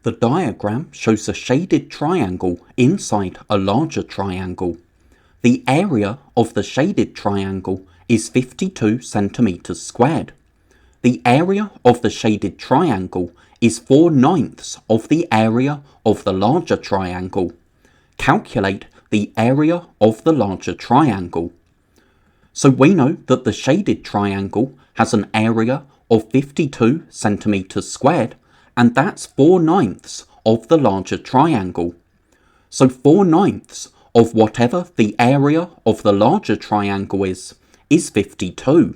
The diagram shows a shaded triangle inside a larger triangle. The area of the shaded triangle is 52 centimeters squared. The area of the shaded triangle is 4/9 of the area of the larger triangle. Calculate the area of the larger triangle. So we know that the shaded triangle has an area of 52 centimeters squared, and that's 4/9 of the larger triangle. So 4/9 of whatever the area of the larger triangle is 52.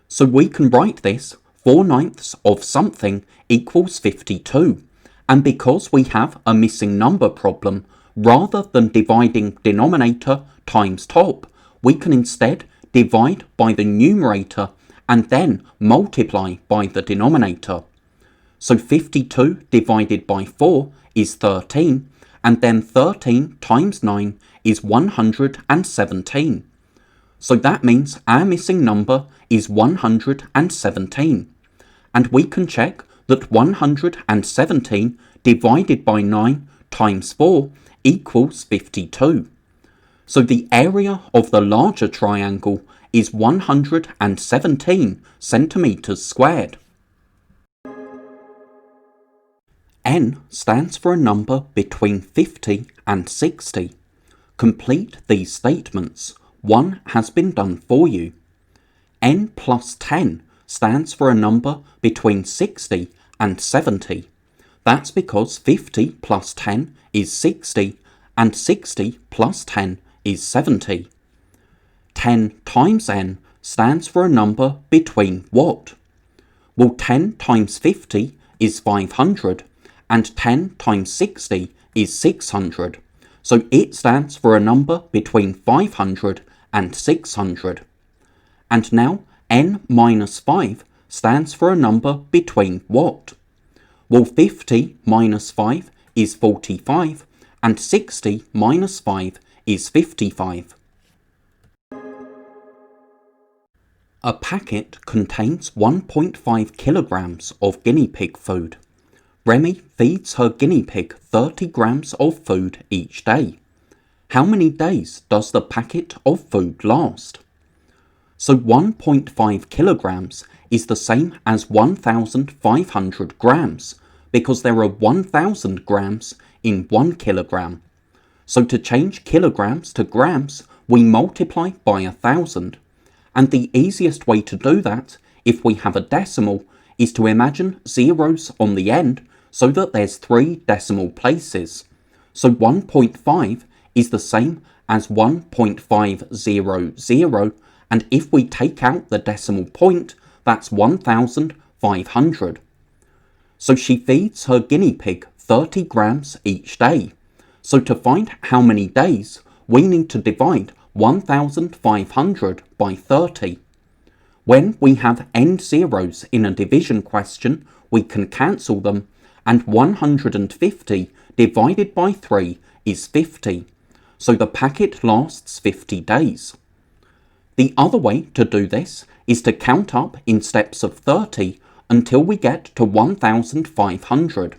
So we can write this 4/9 of something equals 52. And because we have a missing number problem, rather than dividing denominator times top, we can instead divide by the numerator and then multiply by the denominator. So 52 divided by 4 is 13, and then 13 times 9 is 117. So that means our missing number is 117. And we can check that 117 divided by 9 times 4 equals 52. So the area of the larger triangle is 117 centimeters squared. N stands for a number between 50 and 60. Complete these statements. One has been done for you. N plus 10 stands for a number between 60 and 70. That's because 50 plus 10 is 60 and 60 plus 10 is 70. 10 times n stands for a number between what? Well, 10 times 50 is 500 and 10 times 60 is 600. So it stands for a number between 500 and 600. And now n minus 5 stands for a number between what? Well, 50 minus 5 is 45 and 60 minus 5 is 55. A packet contains 1.5 kilograms of guinea pig food. Remi feeds her guinea pig 30 grams of food each day. How many days does the packet of food last? So 1.5 kilograms is the same as 1,500 grams because there are 1,000 grams in 1 kilogram. So to change kilograms to grams, we multiply by 1,000. And the easiest way to do that, if we have a decimal, is to imagine zeros on the end so that there's 3 decimal places. So 1.5 is the same as 1.500, and if we take out the decimal point, that's 1,500. So she feeds her guinea pig 30 grams each day. So to find how many days, we need to divide 1,500 by 30. When we have n zeros in a division question, we can cancel them, and 150 divided by 3 is 50. So the packet lasts 50 days. The other way to do this is to count up in steps of 30 until we get to 1,500.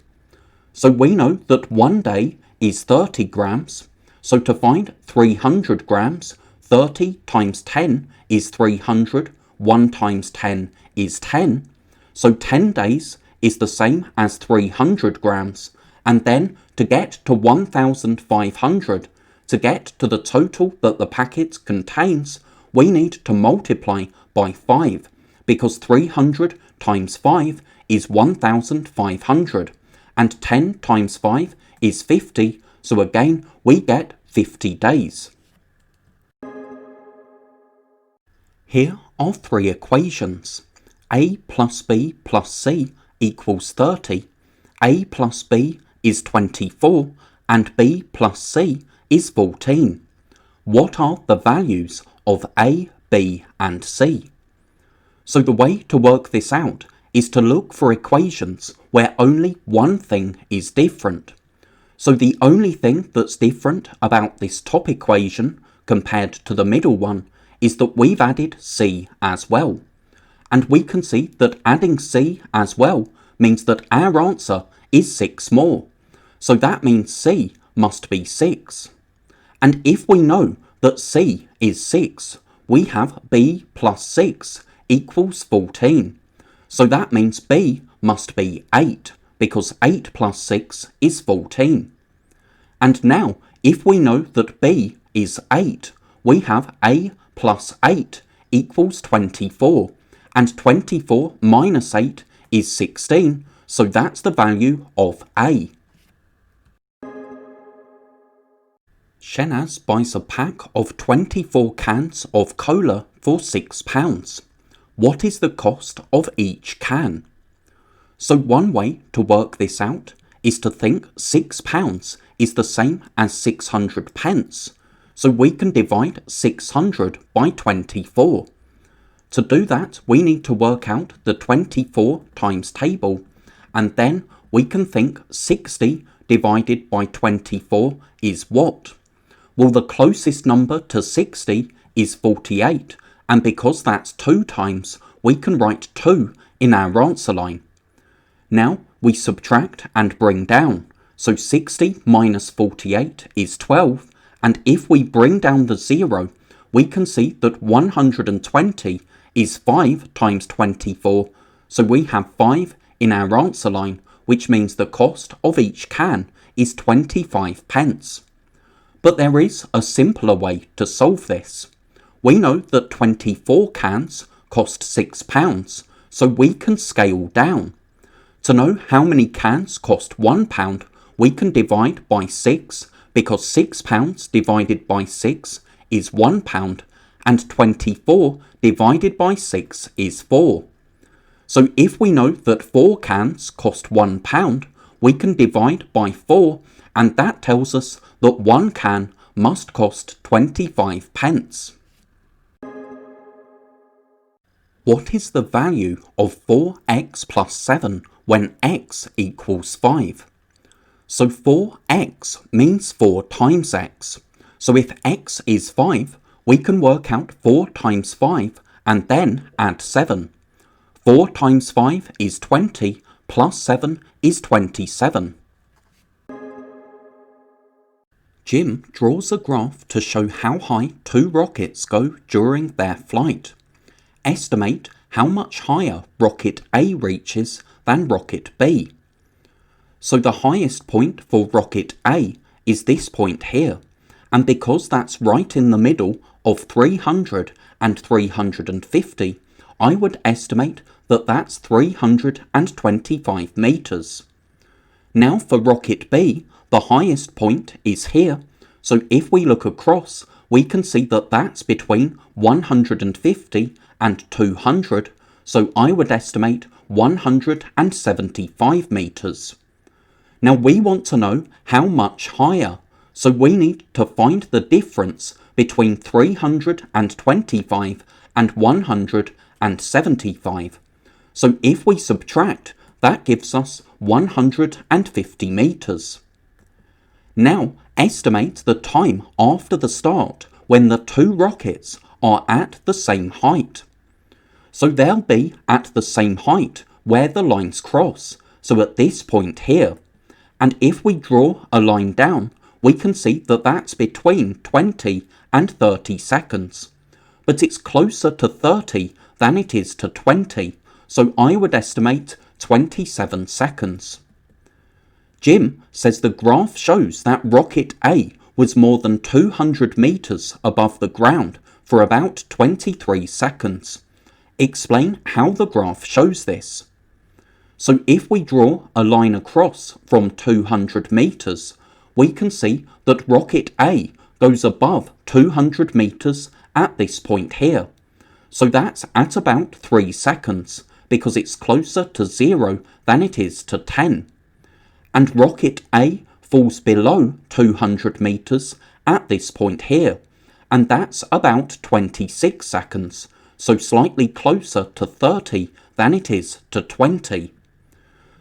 So we know that 1 day is 30 grams. So to find 300 grams, 30 times 10 is 300, 1 times 10 is 10. So 10 days is the same as 300 grams. And then to get to 1,500, to get to the total that the packet contains, we need to multiply by 5, because 300 times 5 is 1,500, and 10 times 5 is 50, so again we get 50 days. Here are 3 equations. A plus B plus C equals 30, A plus B is 24, and B plus C is 14. What are the values of A, B and C? So the way to work this out is to look for equations where only one thing is different. So the only thing that's different about this top equation compared to the middle one is that we've added C as well. And we can see that adding C as well means that our answer is 6 more. So that means C must be 6. And if we know that C is 6, we have B plus 6 equals 14. So that means B must be 8, because 8 plus 6 is 14. And now, if we know that B is 8, we have A plus 8 equals 24, and 24 minus 8 is 16, so that's the value of A. Shenaz buys a pack of 24 cans of cola for £6. What is the cost of each can? So one way to work this out is to think £6 is the same as 600 pence. So we can divide 600 by 24. To do that, we need to work out the 24 times table, and then we can think 60 divided by 24 is what? Well, the closest number to 60 is 48, and because that's 2 times, we can write 2 in our answer line. Now we subtract and bring down, so 60 minus 48 is 12, and if we bring down the 0, we can see that 120 is 5 times 24, so we have 5 in our answer line, which means the cost of each can is 25 pence. But there is a simpler way to solve this. We know that 24 cans cost £6, so we can scale down. To know how many cans cost £1, we can divide by 6, because £6 divided by 6 is £1, and 24 divided by 6 is 4. So if we know that 4 cans cost £1, we can divide by 4, and that tells us that 1 can must cost 25 pence. What is the value of 4x plus 7 when x equals 5? So 4x means 4 times x. So if x is 5, we can work out 4 times 5 and then add 7. 4 times 5 is 20, plus 7 is 27. Jim draws a graph to show how high 2 rockets go during their flight. Estimate how much higher rocket A reaches than rocket B. So the highest point for rocket A is this point here, and because that's right in the middle of 300 and 350, I would estimate that that's 325 meters. Now for rocket B, the highest point is here, so if we look across, we can see that that's between 150 and 200, so I would estimate 175 meters. Now we want to know how much higher, so we need to find the difference between 325 and 175. So if we subtract, that gives us 150 meters. Now estimate the time after the start when the 2 rockets are at the same height. So they'll be at the same height where the lines cross, so at this point here. And if we draw a line down, we can see that that's between 20 and 30 seconds. But it's closer to 30 than it is to 20, so I would estimate 27 seconds. Jim says the graph shows that rocket A was more than 200 meters above the ground for about 23 seconds. Explain how the graph shows this. So if we draw a line across from 200 meters, we can see that rocket A goes above 200 meters at this point here. So that's at about 3 seconds, because it's closer to 0 than it is to 10. And rocket A falls below 200 meters at this point here, and that's about 26 seconds, so slightly closer to 30 than it is to 20.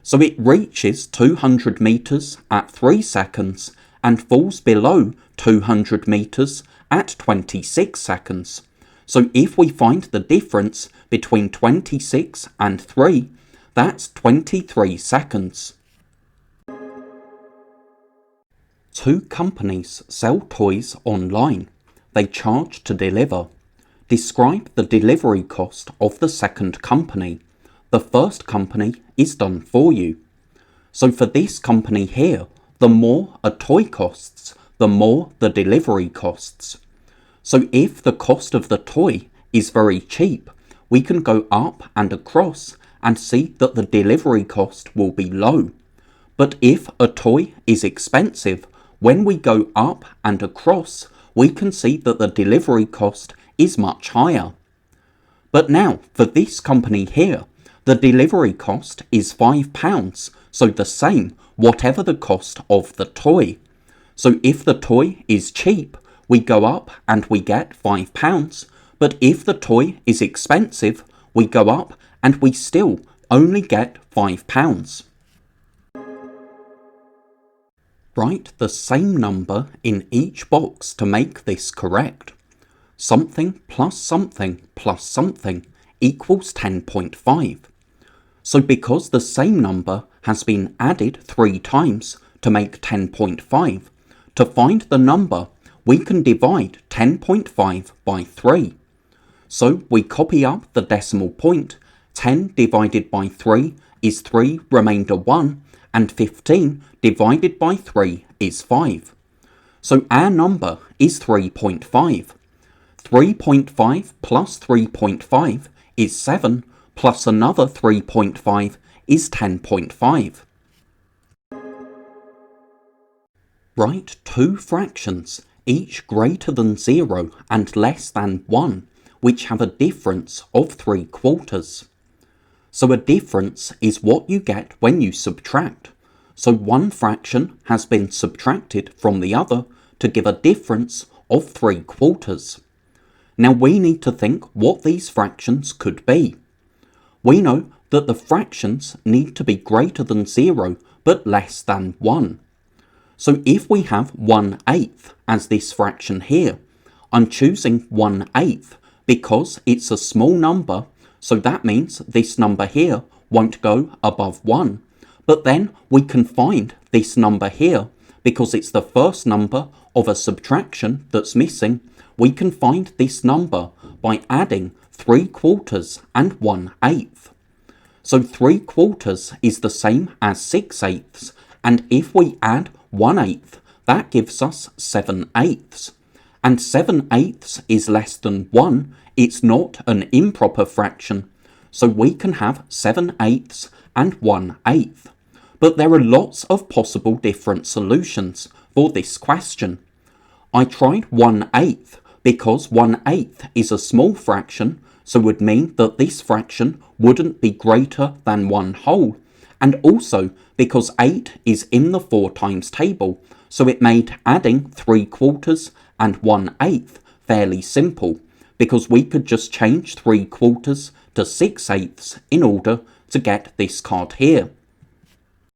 So it reaches 200 meters at 3 seconds and falls below 200 meters at 26 seconds. So if we find the difference between 26 and 3, that's 23 seconds. Two companies sell toys online. They charge to deliver. Describe the delivery cost of the second company. The first company is done for you. So for this company here, the more a toy costs, the more the delivery costs. So if the cost of the toy is very cheap, we can go up and across and see that the delivery cost will be low. But if a toy is expensive, when we go up and across, we can see that the delivery cost is much higher. But now, for this company here, the delivery cost is £5, so the same, whatever the cost of the toy. So if the toy is cheap, we go up and we get £5, but if the toy is expensive, we go up and we still only get £5. Write the same number in each box to make this correct. Something plus something plus something equals 10.5. So because the same number has been added 3 times to make 10.5, to find the number, we can divide 10.5 by 3. So we copy up the decimal point. 10 divided by 3 is 3 remainder 1, and 15 divided by 3 is 5. So our number is 3.5. 3.5 plus 3.5 is 7, plus another 3.5 is 10.5. Write 2 fractions, each greater than 0 and less than 1, which have a difference of 3/4. So a difference is what you get when you subtract. So one fraction has been subtracted from the other to give a difference of 3/4. Now we need to think what these fractions could be. We know that the fractions need to be greater than 0 but less than 1. So if we have 1/8 as this fraction here, I'm choosing 1/8 because it's a small number, so that means this number here won't go above 1. But then we can find this number here because it's the first number of a subtraction that's missing. We can find this number by adding 3/4 and 1/8. So 3/4 is the same as 6/8, and if we add 1/8, that gives us 7/8. And 7/8 is less than 1, it's not an improper fraction, so we can have 7/8 and 1/8. But there are lots of possible different solutions for this question. I tried 1/8 because 1/8 is a small fraction, so would mean that this fraction wouldn't be greater than 1 whole, and also because 8 is in the 4 times table, so it made adding 3/4 and 1/8 fairly simple, because we could just change 3/4 to 6/8 in order to get this card here.